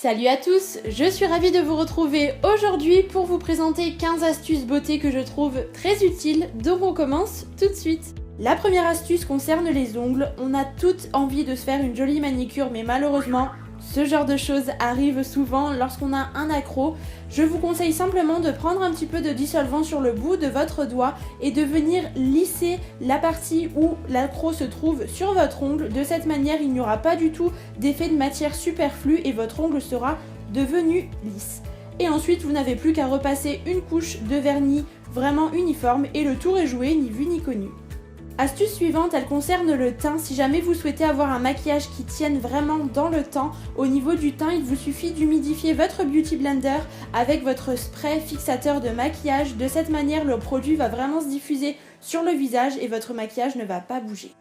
Salut à tous, je suis ravie de vous retrouver aujourd'hui pour vous présenter 15 astuces beauté que je trouve très utiles, donc on commence tout de suite. La première astuce concerne les ongles. On a toutes envie de se faire une jolie manicure, mais malheureusement, ce genre de choses arrive souvent lorsqu'on a un accro. Je vous conseille simplement de prendre un petit peu de dissolvant sur le bout de votre doigt et de venir lisser la partie où l'accro se trouve sur votre ongle. De cette manière, il n'y aura pas du tout d'effet de matière superflue et votre ongle sera devenu lisse. Et ensuite, vous n'avez plus qu'à repasser une couche de vernis vraiment uniforme et le tour est joué, ni vu ni connu. Astuce suivante, elle concerne le teint. Si jamais vous souhaitez avoir un maquillage qui tienne vraiment dans le temps, au niveau du teint, il vous suffit d'humidifier votre Beauty Blender avec votre spray fixateur de maquillage. De cette manière, le produit va vraiment se diffuser sur le visage et votre maquillage ne va pas bouger.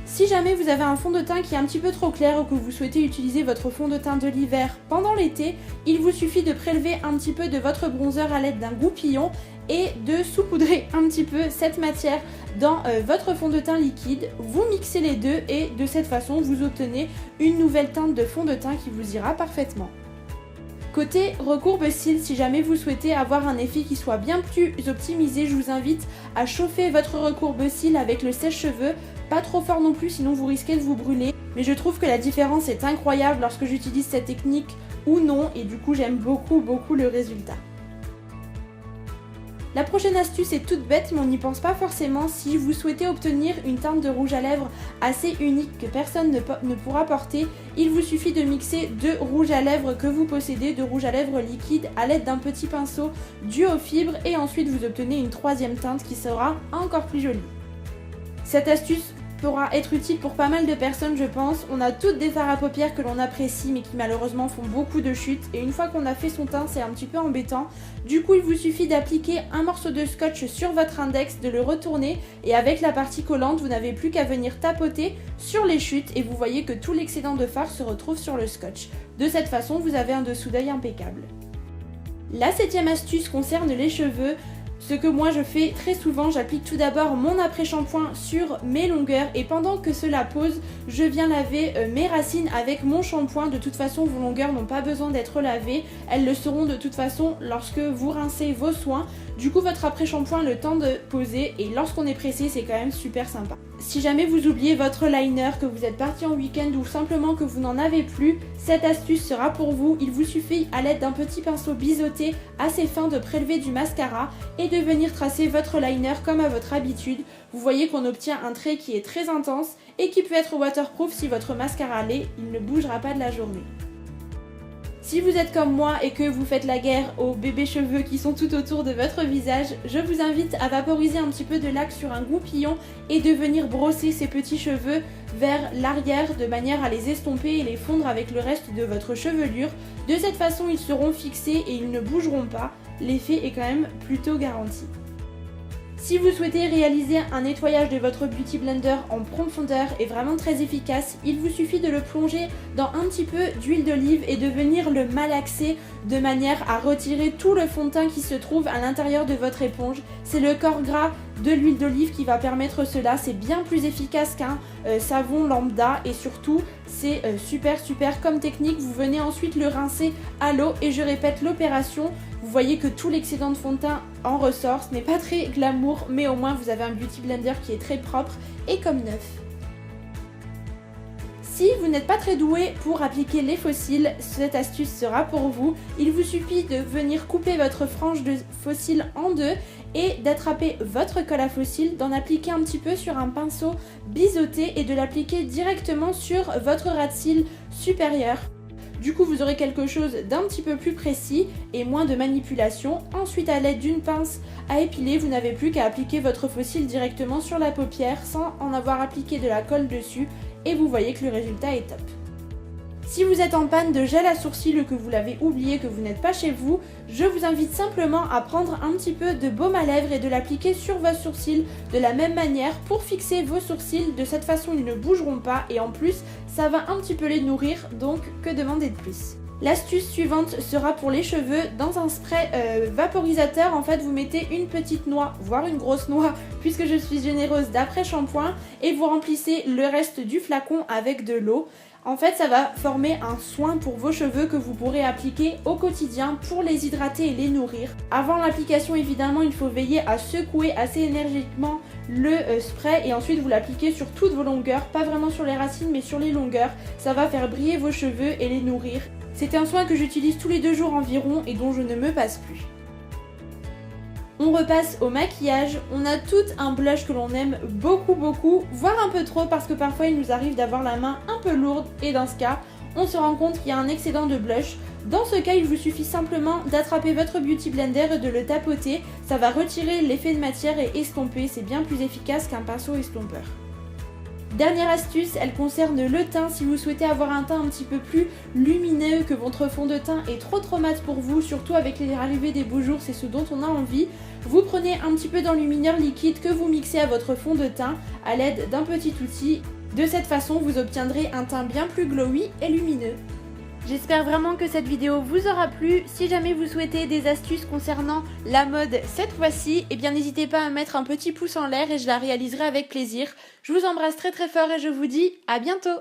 Si jamais vous avez un fond de teint qui est un petit peu trop clair ou que vous souhaitez utiliser votre fond de teint de l'hiver pendant l'été, il vous suffit de prélever un petit peu de votre bronzer à l'aide d'un goupillon et de saupoudrer un petit peu cette matière dans votre fond de teint liquide. Vous mixez les deux et de cette façon vous obtenez une nouvelle teinte de fond de teint qui vous ira parfaitement. Côté recourbe cils, si jamais vous souhaitez avoir un effet qui soit bien plus optimisé, je vous invite à chauffer votre recourbe cils avec le sèche-cheveux, pas trop fort non plus sinon vous risquez de vous brûler, mais je trouve que la différence est incroyable lorsque j'utilise cette technique ou non et du coup j'aime beaucoup le résultat. La prochaine astuce est toute bête mais on n'y pense pas forcément. Si vous souhaitez obtenir une teinte de rouge à lèvres assez unique que personne ne pourra porter, il vous suffit de mixer deux rouges à lèvres que vous possédez, de rouge à lèvres liquide à l'aide d'un petit pinceau dû aux fibres et ensuite vous obtenez une troisième teinte qui sera encore plus jolie. Cette astuce pourra être utile pour pas mal de personnes je pense. On a toutes des fards à paupières que l'on apprécie mais qui malheureusement font beaucoup de chutes et une fois qu'on a fait son teint c'est un petit peu embêtant. Du coup il vous suffit d'appliquer un morceau de scotch sur votre index, de le retourner et avec la partie collante vous n'avez plus qu'à venir tapoter sur les chutes et vous voyez que tout l'excédent de fard se retrouve sur le scotch. De cette façon vous avez un dessous d'œil impeccable. La septième astuce concerne les cheveux. Ce que moi je fais très souvent, j'applique tout d'abord mon après-shampoing sur mes longueurs et pendant que cela pose, je viens laver mes racines avec mon shampoing. De toute façon, vos longueurs n'ont pas besoin d'être lavées, elles le seront de toute façon lorsque vous rincez vos soins. Du coup, votre après-shampoing le temps de poser et lorsqu'on est pressé, c'est quand même super sympa. Si jamais vous oubliez votre liner, que vous êtes parti en week-end ou simplement que vous n'en avez plus, cette astuce sera pour vous. Il vous suffit à l'aide d'un petit pinceau biseauté assez fin de prélever du mascara et de venir tracer votre liner comme à votre habitude. Vous voyez qu'on obtient un trait qui est très intense et qui peut être waterproof si votre mascara l'est, il ne bougera pas de la journée. Si vous êtes comme moi et que vous faites la guerre aux bébés cheveux qui sont tout autour de votre visage, je vous invite à vaporiser un petit peu de lac sur un goupillon et de venir brosser ces petits cheveux vers l'arrière de manière à les estomper et les fondre avec le reste de votre chevelure. De cette façon, ils seront fixés et ils ne bougeront pas. L'effet est quand même plutôt garanti. Si vous souhaitez réaliser un nettoyage de votre Beauty Blender en profondeur et vraiment très efficace, il vous suffit de le plonger dans un petit peu d'huile d'olive et de venir le malaxer de manière à retirer tout le fond de teint qui se trouve à l'intérieur de votre éponge. C'est le corps gras de l'huile d'olive qui va permettre cela, c'est bien plus efficace qu'un savon lambda et surtout c'est super comme technique. Vous venez ensuite le rincer à l'eau et je répète l'opération. Vous voyez que tout l'excédent de fond de teint en ressort, ce n'est pas très glamour mais au moins vous avez un Beauty Blender qui est très propre et comme neuf. Si vous n'êtes pas très doué pour appliquer les faux cils, cette astuce sera pour vous. Il vous suffit de venir couper votre frange de faux cils en deux et d'attraper votre colle à faux cils, d'en appliquer un petit peu sur un pinceau biseauté et de l'appliquer directement sur votre ras de cils supérieur. Du coup, vous aurez quelque chose d'un petit peu plus précis et moins de manipulation. Ensuite, à l'aide d'une pince à épiler, vous n'avez plus qu'à appliquer votre faux cils directement sur la paupière sans en avoir appliqué de la colle dessus et vous voyez que le résultat est top. Si vous êtes en panne de gel à sourcils ou que vous l'avez oublié, que vous n'êtes pas chez vous, je vous invite simplement à prendre un petit peu de baume à lèvres et de l'appliquer sur vos sourcils de la même manière pour fixer vos sourcils. De cette façon, ils ne bougeront pas et en plus, ça va un petit peu les nourrir, donc que demander de plus? L'astuce suivante sera pour les cheveux. Dans un spray vaporisateur, en fait, vous mettez une petite noix, voire une grosse noix, puisque je suis généreuse d'après-shampoing, et vous remplissez le reste du flacon avec de l'eau. En fait, ça va former un soin pour vos cheveux que vous pourrez appliquer au quotidien pour les hydrater et les nourrir. Avant l'application, évidemment, il faut veiller à secouer assez énergiquement le spray et ensuite vous l'appliquez sur toutes vos longueurs, pas vraiment sur les racines mais sur les longueurs. Ça va faire briller vos cheveux et les nourrir. C'est un soin que j'utilise tous les 2 jours environ et dont je ne me passe plus. On repasse au maquillage, on a tout un blush que l'on aime beaucoup, voire un peu trop parce que parfois il nous arrive d'avoir la main un peu lourde et dans ce cas, on se rend compte qu'il y a un excédent de blush. Dans ce cas, il vous suffit simplement d'attraper votre Beauty Blender et de le tapoter, ça va retirer l'effet de matière et estomper, c'est bien plus efficace qu'un pinceau estompeur. Dernière astuce, elle concerne le teint. Si vous souhaitez avoir un teint un petit peu plus lumineux, que votre fond de teint est trop mat pour vous, surtout avec l'arrivée des beaux jours, c'est ce dont on a envie, vous prenez un petit peu d'enlumineur liquide que vous mixez à votre fond de teint à l'aide d'un petit outil. De cette façon, vous obtiendrez un teint bien plus glowy et lumineux. J'espère vraiment que cette vidéo vous aura plu. Si jamais vous souhaitez des astuces concernant la mode cette fois-ci, eh bien n'hésitez pas à mettre un petit pouce en l'air et je la réaliserai avec plaisir. Je vous embrasse très fort et je vous dis à bientôt.